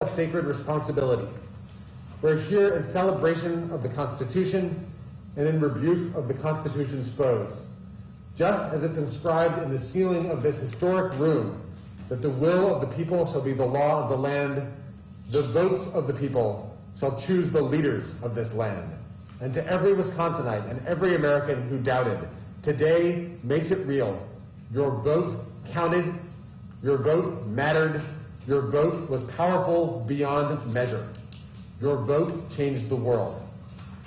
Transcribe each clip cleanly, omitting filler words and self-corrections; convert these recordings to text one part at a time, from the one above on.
a sacred responsibility. We're here in celebration of the Constitution and in rebuke of the Constitution's foes. Just as it's inscribed in the ceiling of this historic room that the will of the people shall be the law of the land, the votes of the people shall choose the leaders of this land. And to every Wisconsinite and every American who doubted, today makes it real. Your vote counted, your vote mattered, your vote was powerful beyond measure. Your vote changed the world.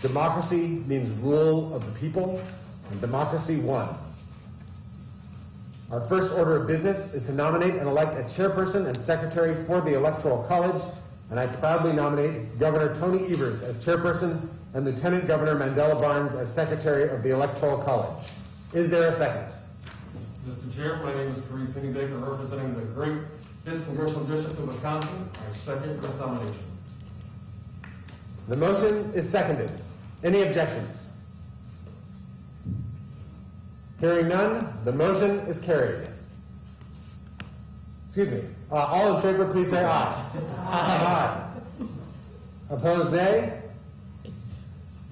Democracy means rule of the people, and democracy won. Our first order of business is to nominate and elect a chairperson and secretary for the Electoral College, and I proudly nominate Governor Tony Evers as chairperson and Lieutenant Governor Mandela Barnes as secretary of the Electoral College. Is there a second? Mr. Chair, my name is Kareem Pennybaker, representing the great 5th Congressional District of Wisconsin. I second this nomination. The motion is seconded. Any objections? Hearing none, the motion is carried. Excuse me. All in favor, please say aye. Aye. Opposed, nay?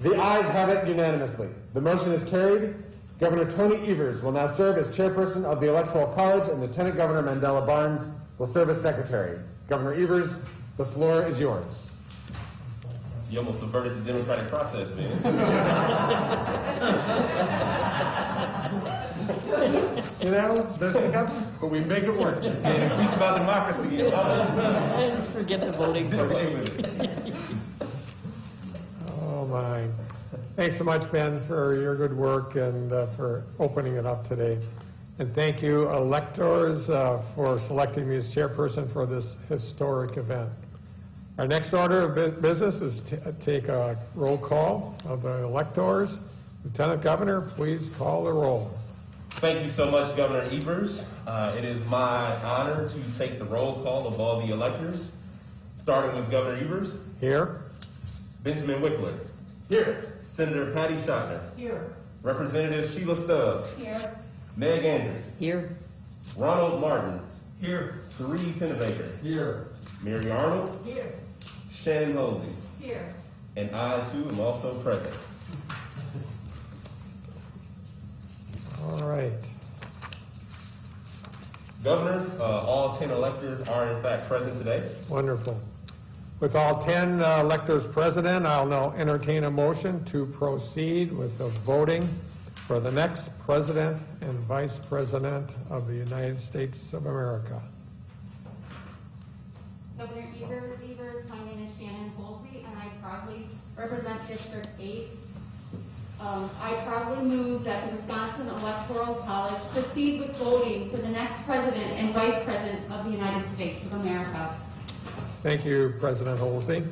The ayes have it unanimously. The motion is carried. Governor Tony Evers will now serve as chairperson of the Electoral College, and Lieutenant Governor Mandela Barnes will serve as secretary. Governor Evers, the floor is yours. You almost subverted the democratic process, man. You know, there's hiccups, but we make it work. Just gave a speech about democracy. Just forget the voting part. Oh, my. Thanks so much, Ben, for your good work and for opening it up today. And thank you, electors, for selecting me as chairperson for this historic event. Our next order of business is to take a roll call of the electors. Lieutenant Governor, please call the roll. Thank you so much, Governor Evers. It is my honor to take the roll call of all the electors, starting with Governor Evers. Here. Benjamin Wickler. Here. Senator Patty Schottner. Here. Representative Sheila Stubbs. Here. Meg Andrews. Here. Ronald Martin. Here. Kareem Pennybaker. Here. Mary Arnold. Here. Shannon Mosey. Here. And I, too, am also present. All right. Governor, all 10 electors are in fact present today. Wonderful. With all 10 electors present, I'll now entertain a motion to proceed with the voting for the next President and Vice President of the United States of America. Governor Evers, my name is Shannon Holsey, and I proudly represent District 8. I proudly move that the Wisconsin Electoral College proceed with voting for the next President and Vice President of the United States of America. Thank you, President Holsey.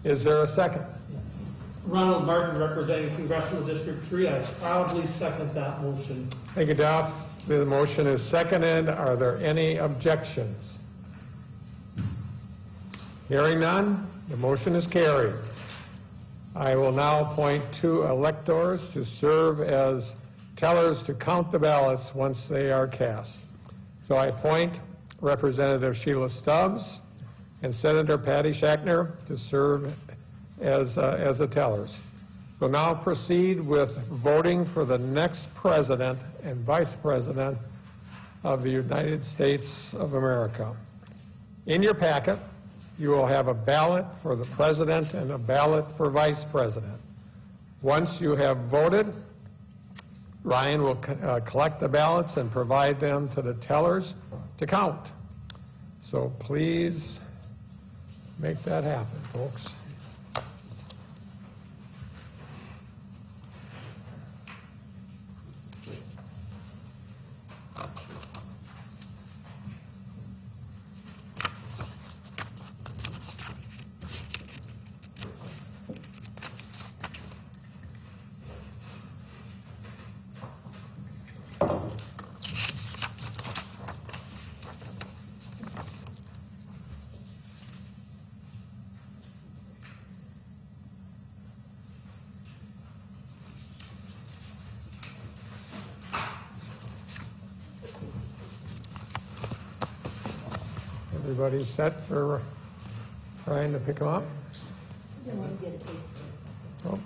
Is there a second? Ronald Martin, representing Congressional District 3. I proudly second that motion. Thank you, Duff. The motion is seconded. Are there any objections? Hearing none, the motion is carried. I will now appoint 2 electors to serve as tellers to count the ballots once they are cast. So I appoint Representative Sheila Stubbs and Senator Patty Schottner to serve as the tellers. We'll now proceed with voting for the next President and Vice President of the United States of America. In your packet, you will have a ballot for the President and a ballot for Vice President. Once you have voted, Ryan will collect the ballots and provide them to the tellers to count. So please make that happen, folks. Everybody set for trying to pick them up. Oh.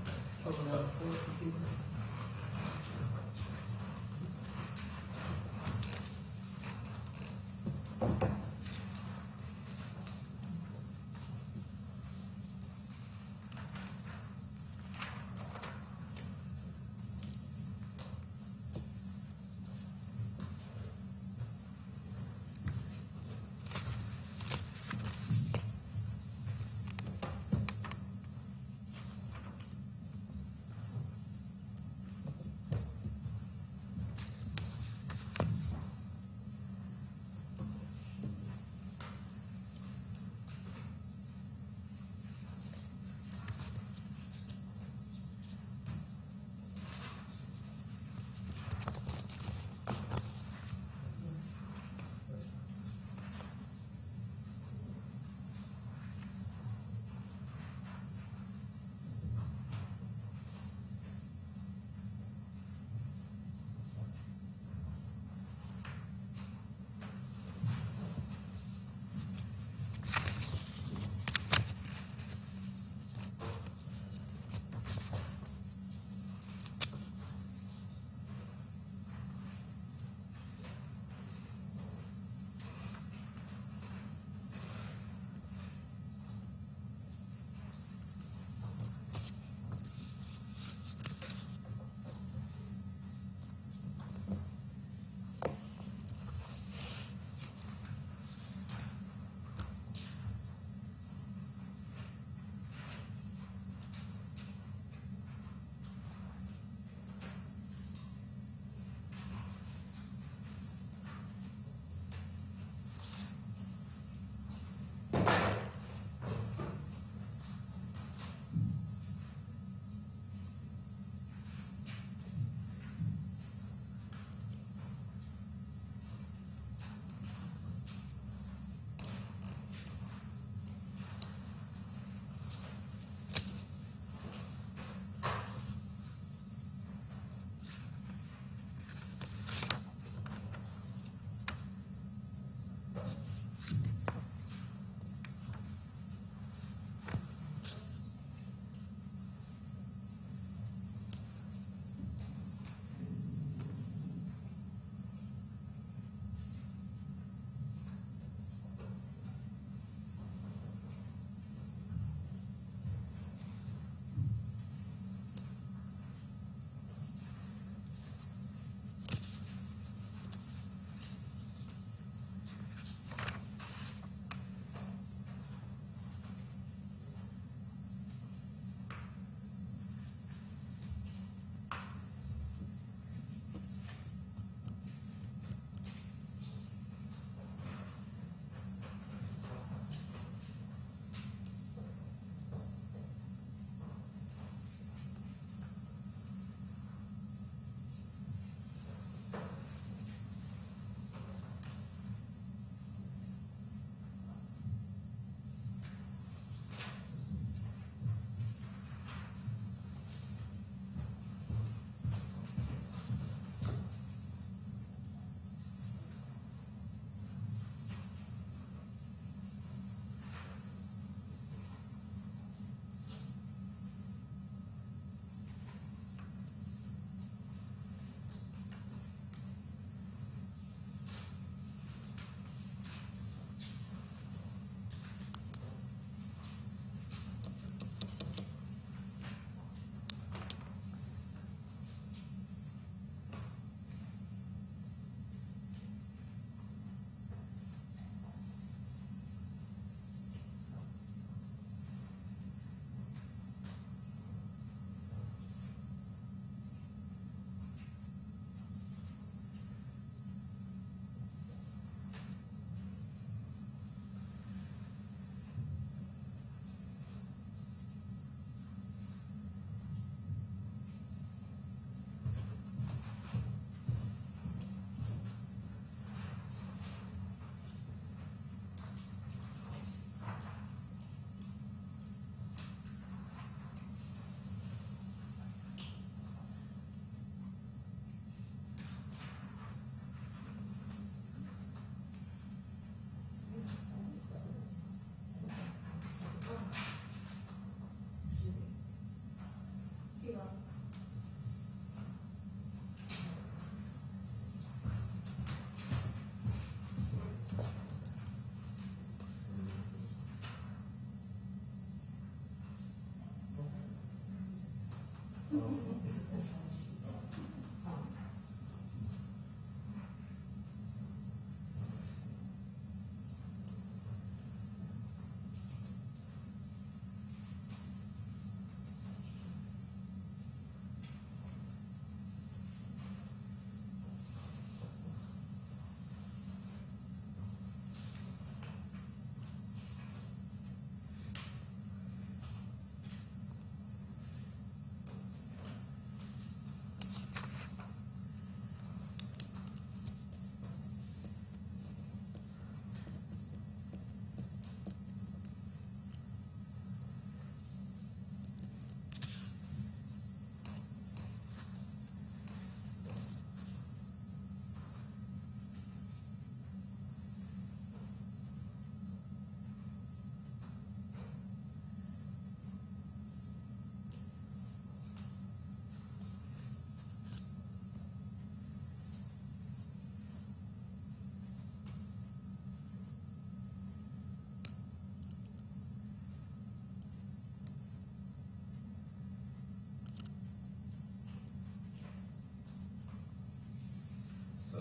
So,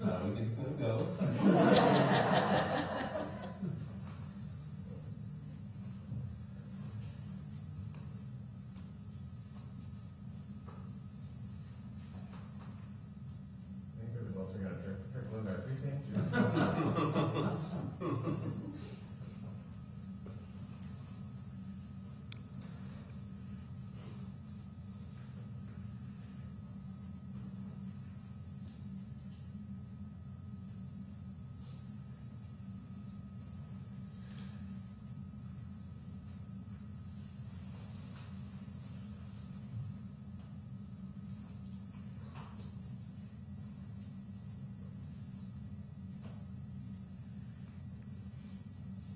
now we get to go. I think the results are going to trickle into our precinct.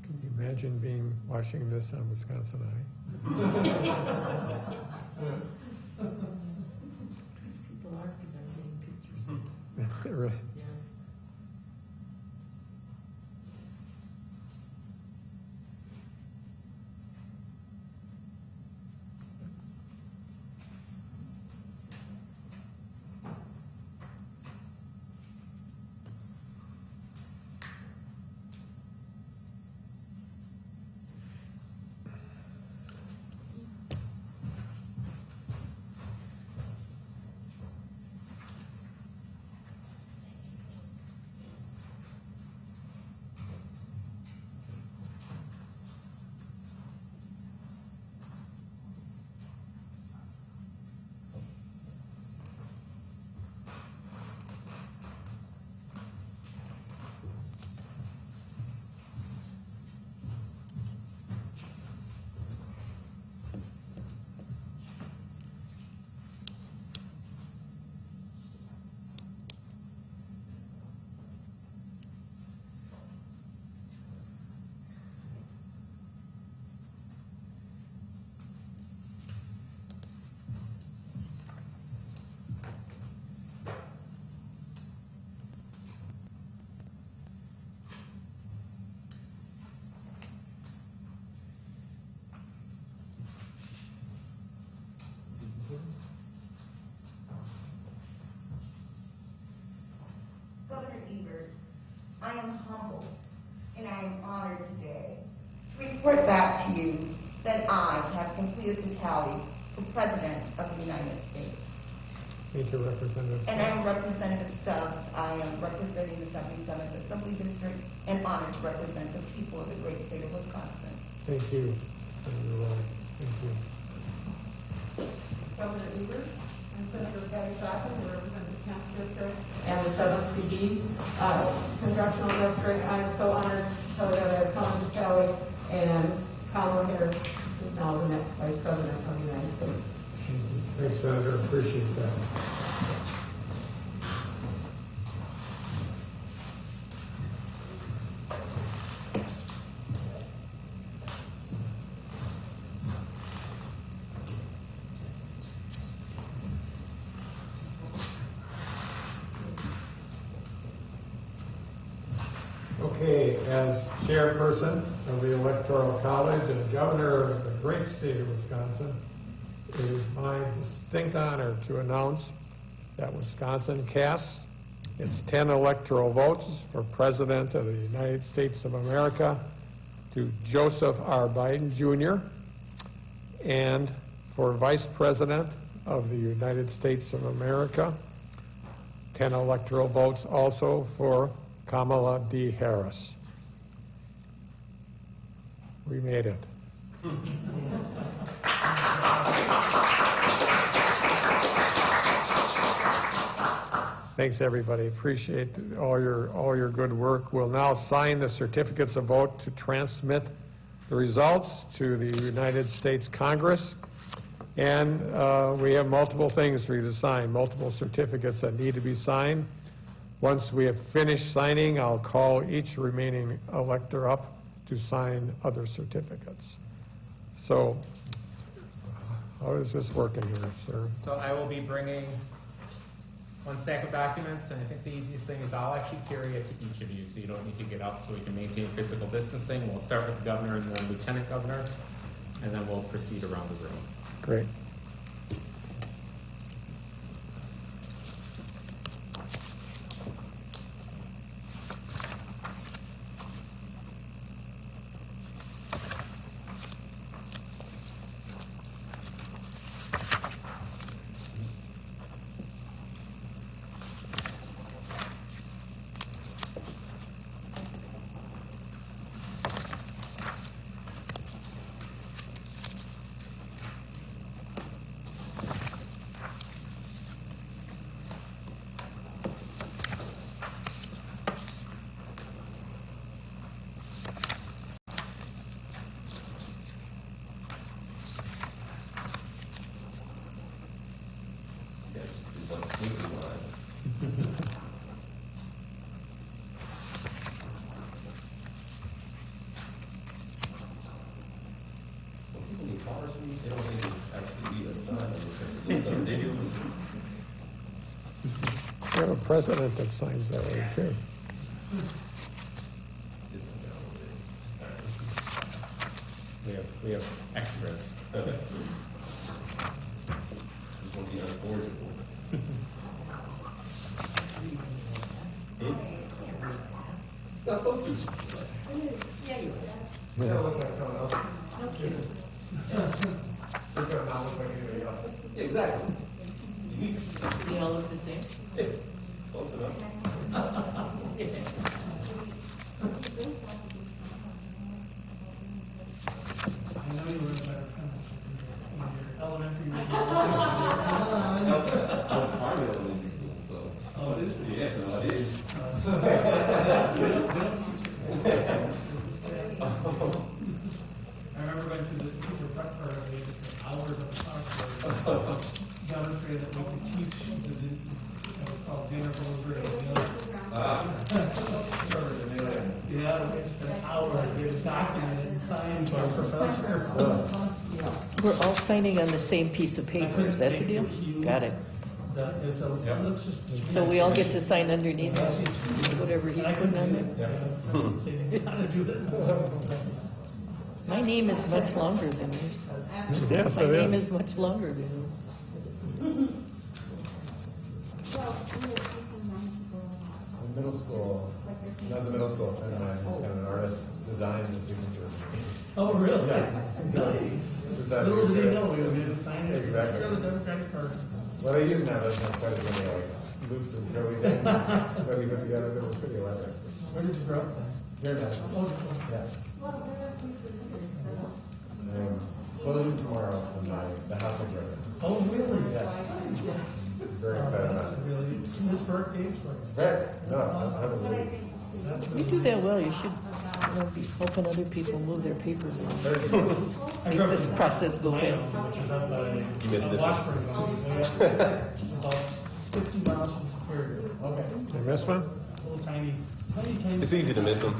Can you imagine watching this on Wisconsin Eye? People are, because I'm getting pictures. Really? Yeah. Governor Evers, I am humbled and I am honored today to report back to you that I have completed the tally for President of the United States. Thank you, Representative. And I am Representative Stubbs. I am representing the 77th Assembly District and honored to represent the people of the great state of Wisconsin. Thank you, Senator Roy. Thank you. Governor Evers, I'm Senator Patty Crockett, who represents the 10th District and the 7th CD Congressional District. I'm so honored to tell you that I've come to tally, and Kamala Harris is now the next Vice President of the United States. Thanks, Senator. Appreciate that. Okay, as chairperson of the Electoral College and governor of the great state of Wisconsin, it is my distinct honor to announce that Wisconsin cast its 10 electoral votes for President of the United States of America to Joseph R. Biden, Jr., and for Vice President of the United States of America, 10 electoral votes also for Kamala D. Harris. We made it. Thanks, everybody. Appreciate all your good work. We'll now sign the certificates of vote to transmit the results to the United States Congress. And we have multiple things for you to sign, multiple certificates that need to be signed. Once we have finished signing, I'll call each remaining elector up to sign other certificates. So, how is this working here, sir? So I will be bringing one stack of documents, and I think the easiest thing is I'll actually carry it to each of you, so you don't need to get up, so we can maintain physical distancing. We'll start with the governor and the lieutenant governor, and then we'll proceed around the room. Great. We have a president that signs that way, too. We have extras. Not supposed to. Yeah, you You gotta look like someone else. You're gonna not look like anybody else. Yeah, exactly. They all look the same? Yeah, close enough. I know you were a better penmanship in your elementary years. I'm part of the elementary school, so. Oh, it is? Yes, so it is. I remember going to the teacher prep program, we had hours of the class demonstrated that we could teach the, it was called dinner rosary. Yeah, we just spent hours, we just documented and signed to our professor. We're all signing on the same piece of paper, is that the deal? Got it. It's a, it looks just. So we all get to sign underneath whatever he's putting on there? How to do that. My name is much longer than yours. Yes, My it name is. is much longer than yours. In middle school, not the middle school, a friend of mine who's kind of an artist, designed the signature. Oh, really? Yeah. Nice. Is that Little did he good? know we were going to sign it. Exactly. For the Democratic Party. What I use now doesn't have quite as many like loops and curly things that we put together, but it's pretty elaborate. Where did you grow up then? Here now. Oh, Yeah. Closing tomorrow on the House of Records. oh, really? Yes. Very excited about That's it. really historic days for you. Very, no, I don't believe. That's You do that well, you should be helping other people move their papers around. Very cool. Make this process go fast. which is up by missed this one. Washburn, about 50 miles from Superior. Okay. You missed one? Little tiny. It's easy to miss them.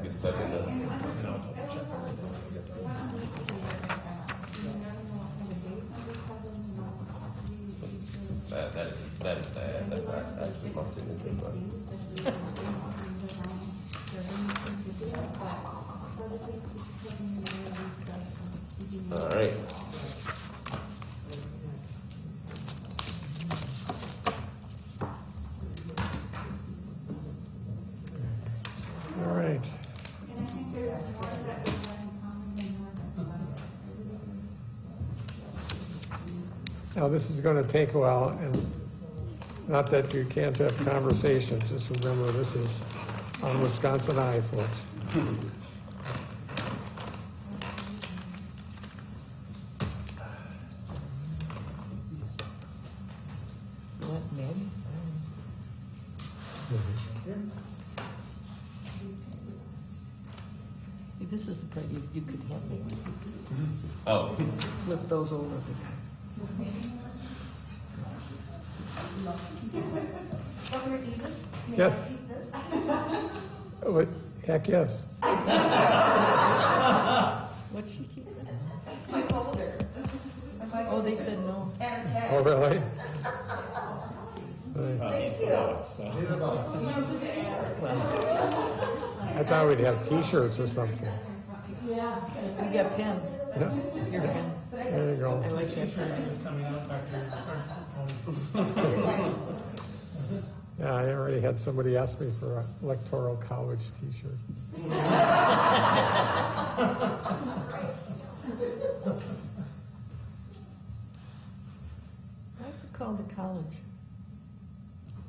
Get stuck in the. That is bad. That's not actually my signature, but. All right. All right. And I think there's more that we have in common than Now, this is going to take a while, and not that you can't have conversations, just remember this is on Wisconsin Eye, folks. What, Ned? See, this is the part you could have me. Oh. Flip those over. Governor Davis, may Yes. I keep this? Oh, heck, yes. What's she keeping? My folder. And my Oh, they said no. And her cat. Oh, really? Thank you. I thought we'd have T-shirts or something. We got pens. Yeah, Your pens. there you go. I like that. Is coming up after. Yeah, I already had somebody ask me for an Electoral College T-shirt. Why is it called a college?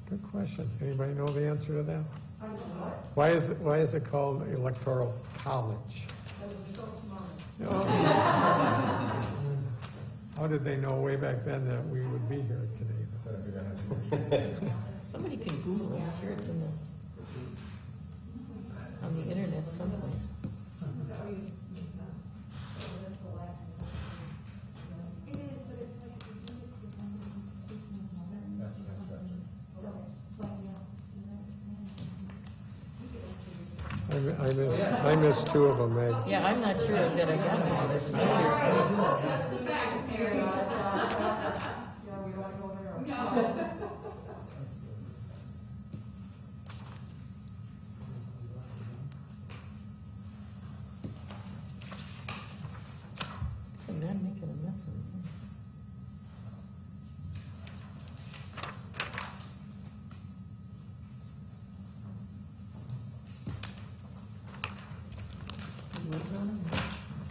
Good question. Anybody know the answer to that? Why is it called Electoral College? Oh. How did they know way back then that we would be here today? Somebody can Google it. I'm sure it's in on the internet someplace. I missed two of them, Meg. Yeah, I'm not sure that I got it. It's not here. I'm not making a mess of it.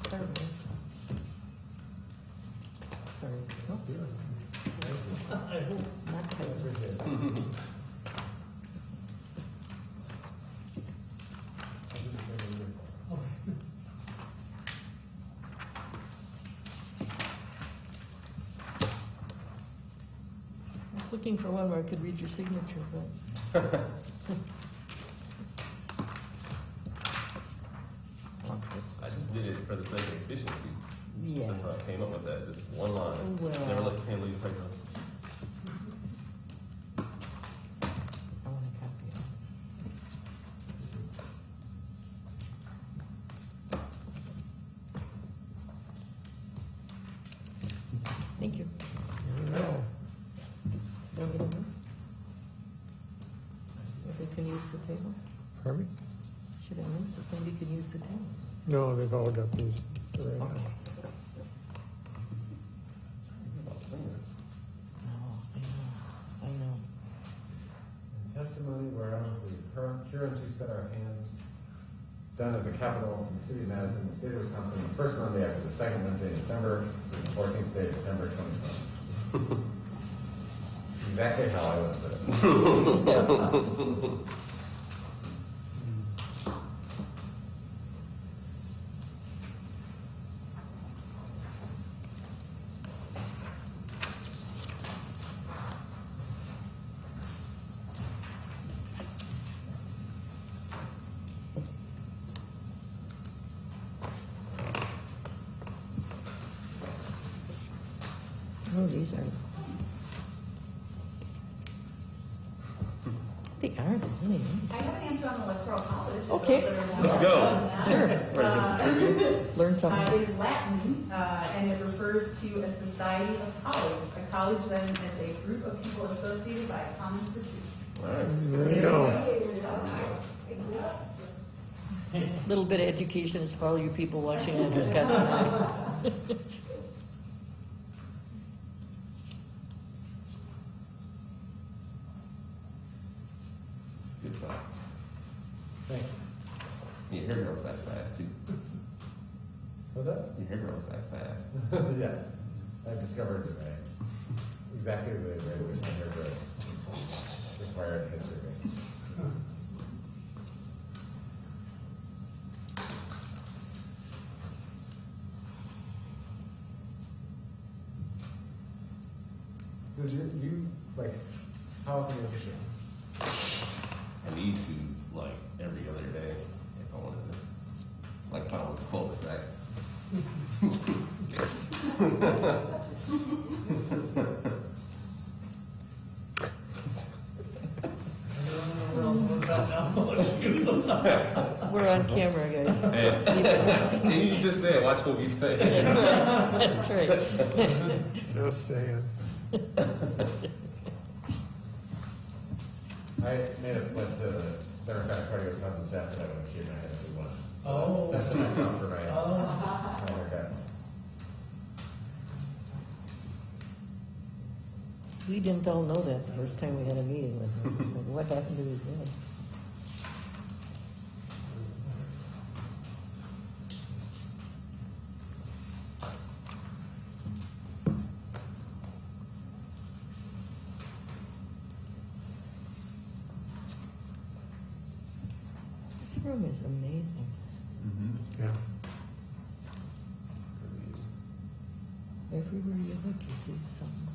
Start with. Sorry. Not tight. I was looking for one where I could read your signature, but. I just did it for the sake of efficiency. Yeah. That's how I came up with that. Just one line. Well. Never let the pen leave the paper. I want a copy of it. Thank you. There you go. Over the room. If we can use the table? Pardon me? Should I move so somebody can use the table? No, they've all got these right now. Okay. Oh, I know. Testimony whereof we hereunto set our hands, done at the Capitol in the city of Madison, the state of Wisconsin, the first Monday after the second Wednesday in December, the 14th day of December 2020. Exactly how I would have said it. Oh, these are. They aren't, really. I have an answer on the Electoral College. if Okay. those that are Let's more- go. Sure. Ready to get some trivia? Learn something. It is Latin, and it refers to a society of colleagues. A college then is a group of people associated by a common pursuit. All right. There you go. Little bit of education as for all you people watching on Wisconsin Eye. It's good science. Thank you. Your hair grows back fast, too. For that? Your hair grows back fast. Yes, I discovered today exactly the rate at which my hair grows. It's required head survey. Because you, like, how often do you have to I need to, like, every other day if I wanted to. Like, if I don't want to cul-de-sac. We're on camera, guys. And you just said, watch what we say. That's right. That's right. Just saying. I made a pledge to the Democratic Party of Wisconsin staff that I would shave my head every one. Oh. That's what I thought for my haircut. We didn't all know that the first time we had a meeting with him. Like, what happened to his head? This room is amazing. Yeah. Everywhere you look, you see something.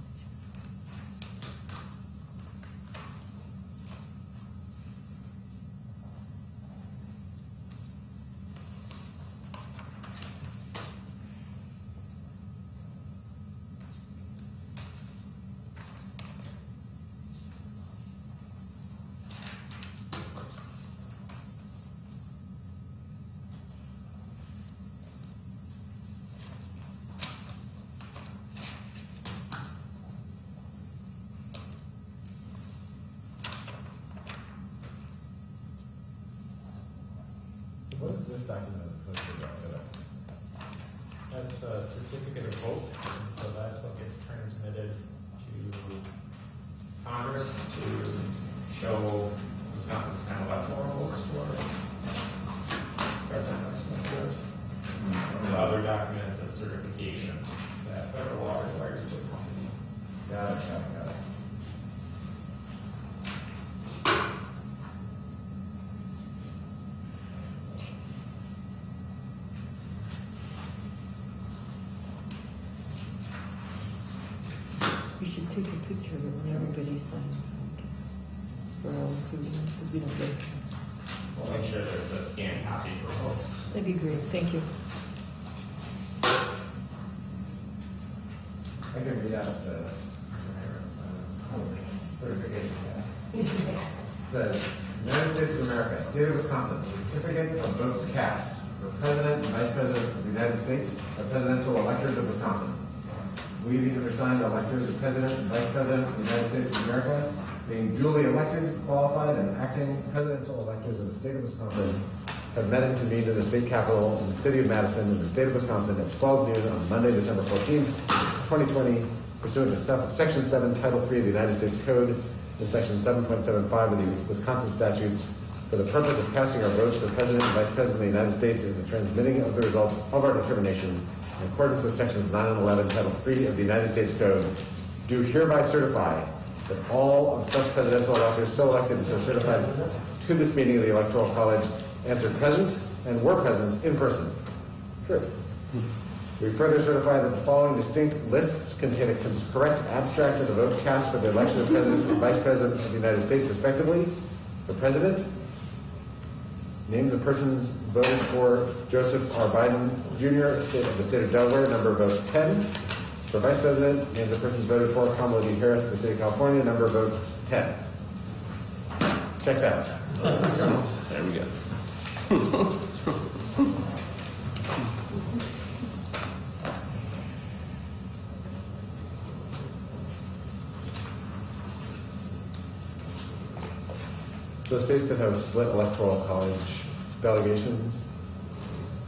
What is this document as opposed to the That's the certificate of vote, and so that's what gets transmitted to Congress to show Wisconsin's kind of electoral votes for President Vice. And the other document is a certification that federal law requires to accompany. Got it, got it, got it. You should take a picture of it when everybody signs. For all who, because we don't get it. We'll make sure there's a scanned copy for folks. That'd be great, thank you. I can read out the certificates. It says, United States of America, State of Wisconsin, Certificate of Votes Cast for President and Vice President of the United States, the presidential electors of Wisconsin. We, the undersigned electors of President and Vice President of the United States of America, being duly elected, qualified, and acting presidential electors of the state of Wisconsin, have met and convened in the state capitol in the city of Madison in the state of Wisconsin at 12 noon on Monday, December 14th, 2020, pursuant to Section 7, Title 3 of the United States Code and Section 7.75 of the Wisconsin statutes for the purpose of casting our votes for President and Vice President of the United States and the transmitting of the results of our determination in accordance with Sections 9 and 11, Title 3 of the United States Code, do hereby certify that all of such presidential electors so elected and so certified to this meeting of the Electoral College answered present and were present in person. True. We further certify that the following distinct lists contain a correct abstract of the votes cast for the election of President and Vice President of the United States, respectively. For President, names of persons voted for: Joseph R. Biden, Jr., of the state of Delaware, number of votes 10. For Vice President, names of persons voted for: Kamala D. Harris, of the state of California, number of votes 10. Checks out. There we go. So states that have a split electoral college delegations,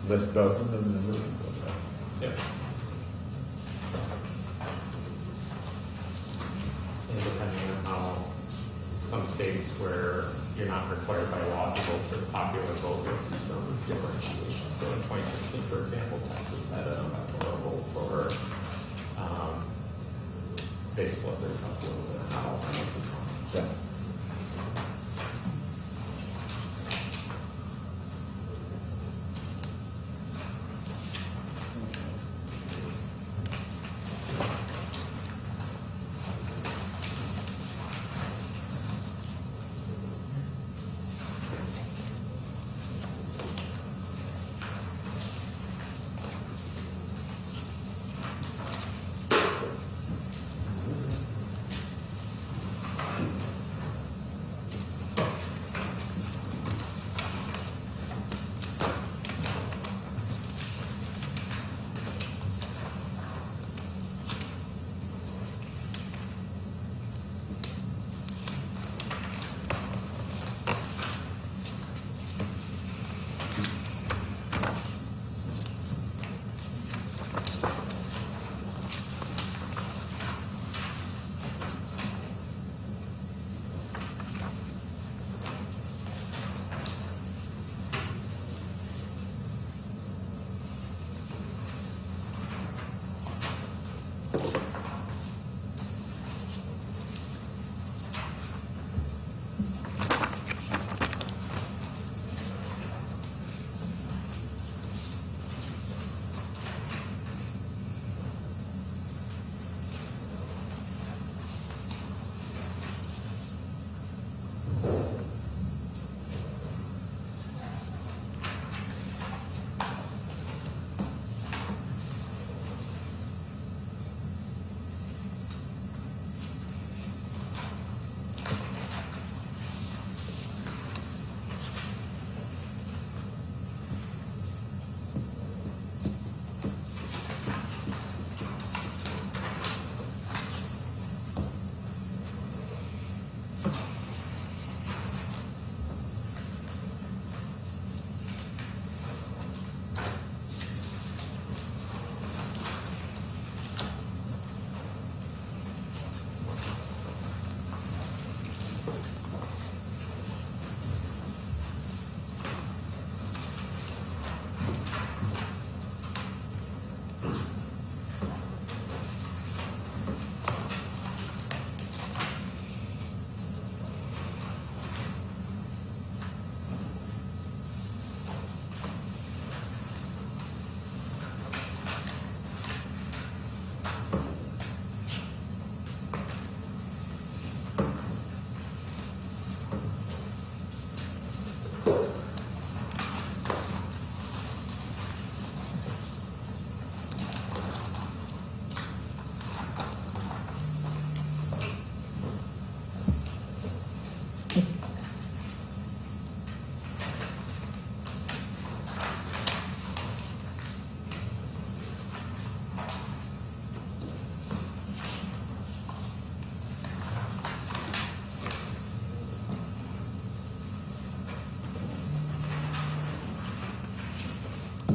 list both of them, and then Yep. And depending on how some states where you're not required by law to vote for the popular vote, you'll see some differentiation. So in 2016, for example, Texas had an electoral vote for they split this up a little bit. Not all yeah.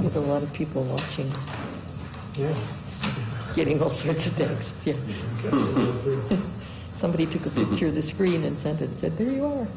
We have a lot of people watching us, Yeah. getting all sorts of texts, yeah. Somebody took a picture of the screen and sent it and said, there you are.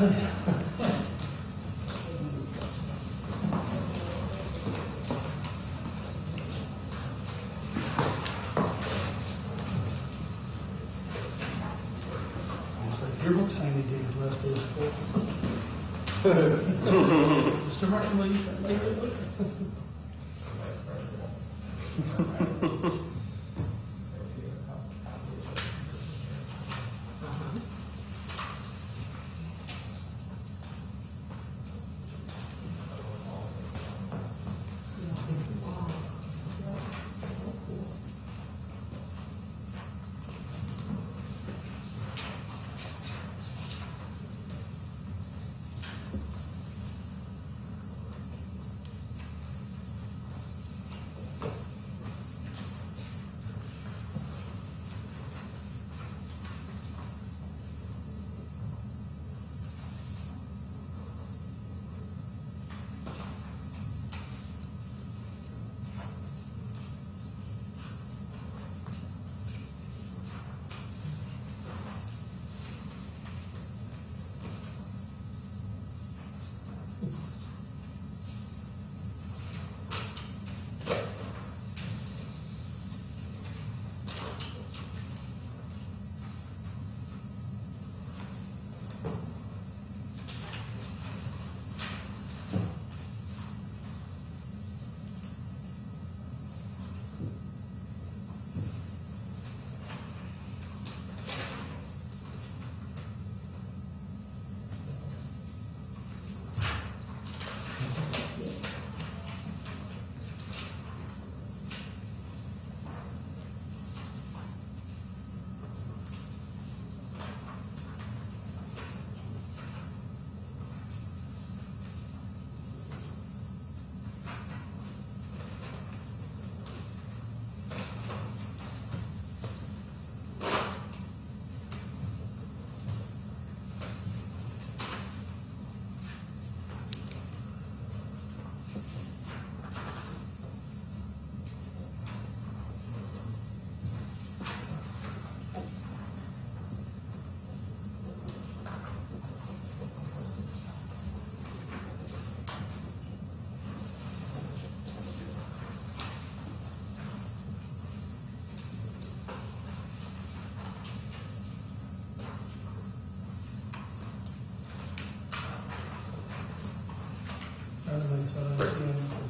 It's like yearbook signing day the last day of school. Mr. Martin, will you sign my yearbook?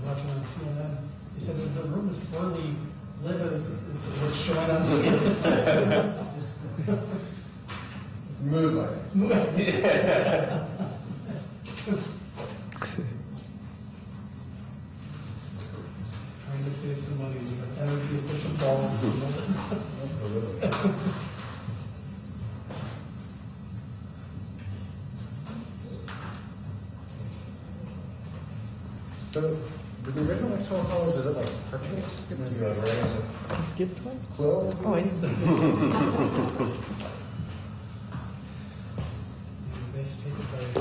Watching on CNN, he said the room is poorly lit as it's showing on CNN. Moonlight. Yeah. Trying to save some money, but that would be efficient balls. So, did the original Electoral College, is it like perfect? Maybe like right? You skipped one? Quill? Oh, I didn't. They should take it by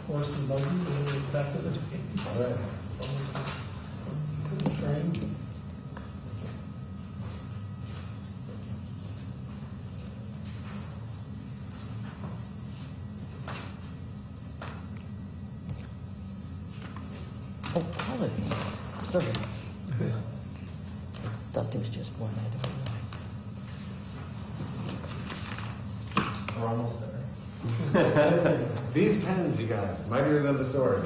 force and buggy and then back to the train. All right. The train. Oh, holiday. Sorry. Thought there was just one item. We're almost there. These pens, you guys, mightier than the sword.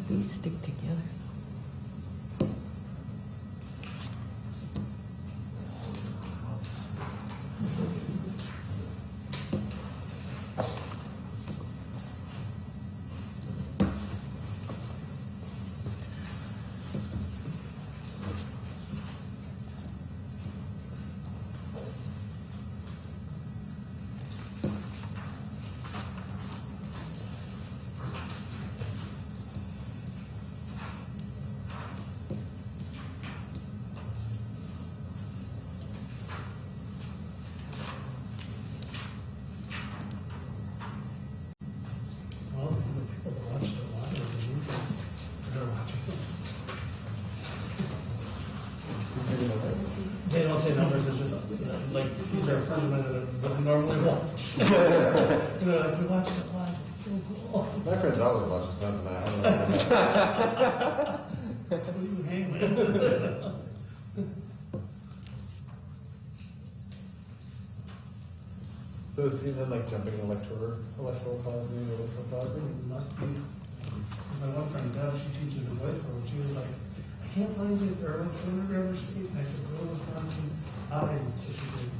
These stick together. girlfriend and I that would normally watch. They're like, we watched it live, it's so cool. My friends always watch us tonight. I don't know. What do you hang with? So it's even like jumping electoral college meeting, electoral college meeting? It must be. My one friend Deb, she teaches in Wisconsin. She was like, I can't find it, or whatever she ate. And I said, go to Wisconsin. So she did.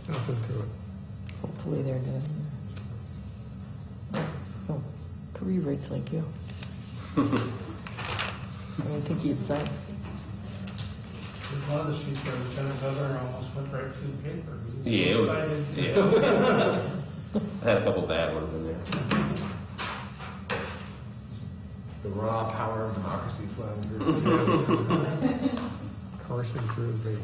Nothing to it. Hopefully they're good. Oh, career rates like you. I don't think you'd sign. There's one of the sheets where Lieutenant Governor almost went right to the paper. Yeah, it was. Excited. Yeah. I had a couple bad ones in there. The raw power of democracy flowing through. Coursing through his veins.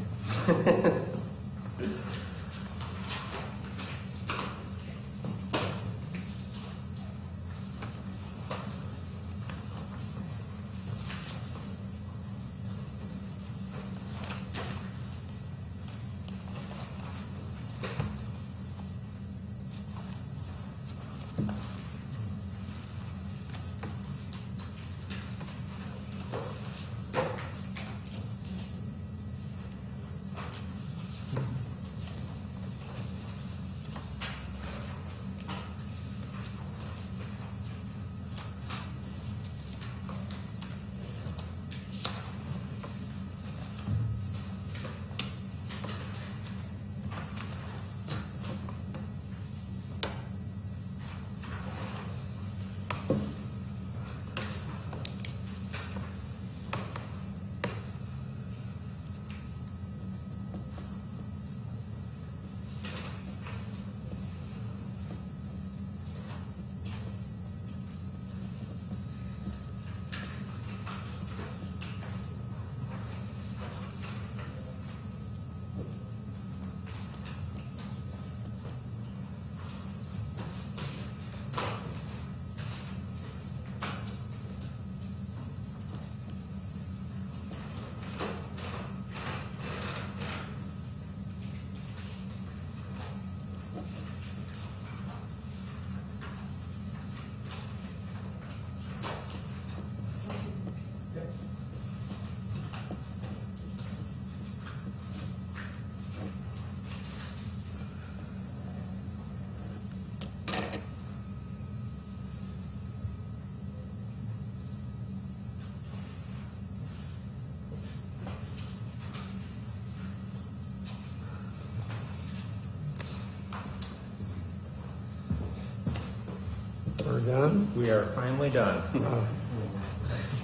We're done? We are finally done. Uh,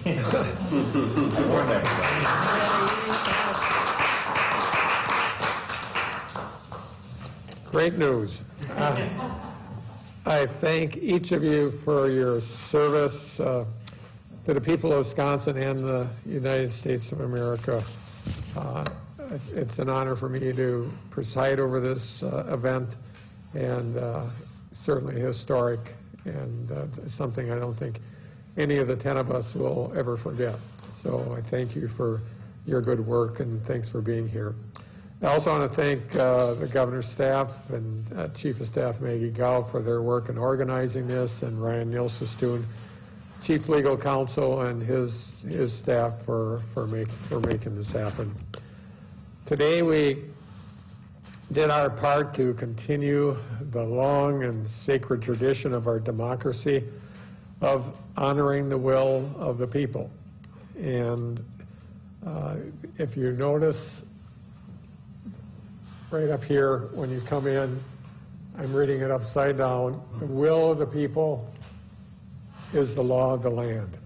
I warned everybody. Great news. I thank each of you for your service to the people of Wisconsin and the United States of America. It's an honor for me to preside over this event, and certainly historic, and something I don't think any of the 10 of us will ever forget. So I thank you for your good work, and thanks for being here. I also want to thank the governor's staff and Chief of Staff Maggie Gow for their work in organizing this, and Ryan Nielsen, Chief Legal Counsel, and his staff for making this happen. Today we did our part to continue the long and sacred tradition of our democracy of honoring the will of the people. And if you notice, right up here, when you come in, I'm reading it upside down. The will of the people is the law of the land.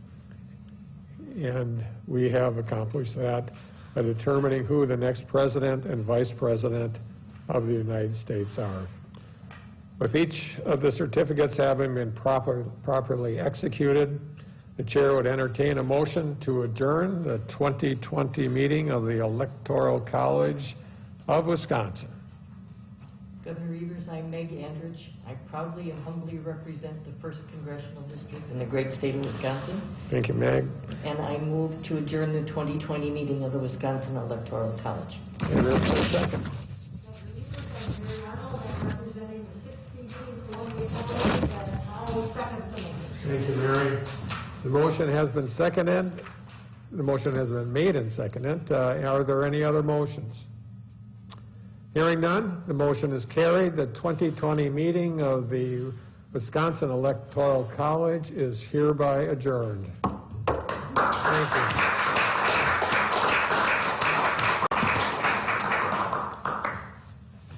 And we have accomplished that by determining who the next president and vice president of the United States are. With each of the certificates having been properly executed, The chair would entertain a motion to adjourn the 2020 meeting of the Electoral College of Wisconsin. Governor Evers, I'm Meg Andrich. I proudly and humbly represent the 1st Congressional District in the great state of Wisconsin. Thank you, Meg. And I move to adjourn the 2020 meeting of the Wisconsin Electoral College. And there's a second. Thank you, Mary. The motion has been seconded. The motion has been made and seconded. Are there any other motions? Hearing none, the motion is carried. The 2020 meeting of the Wisconsin Electoral College is hereby adjourned. Thank you.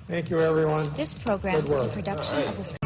Thank you, everyone. This program is a production of Wisconsin.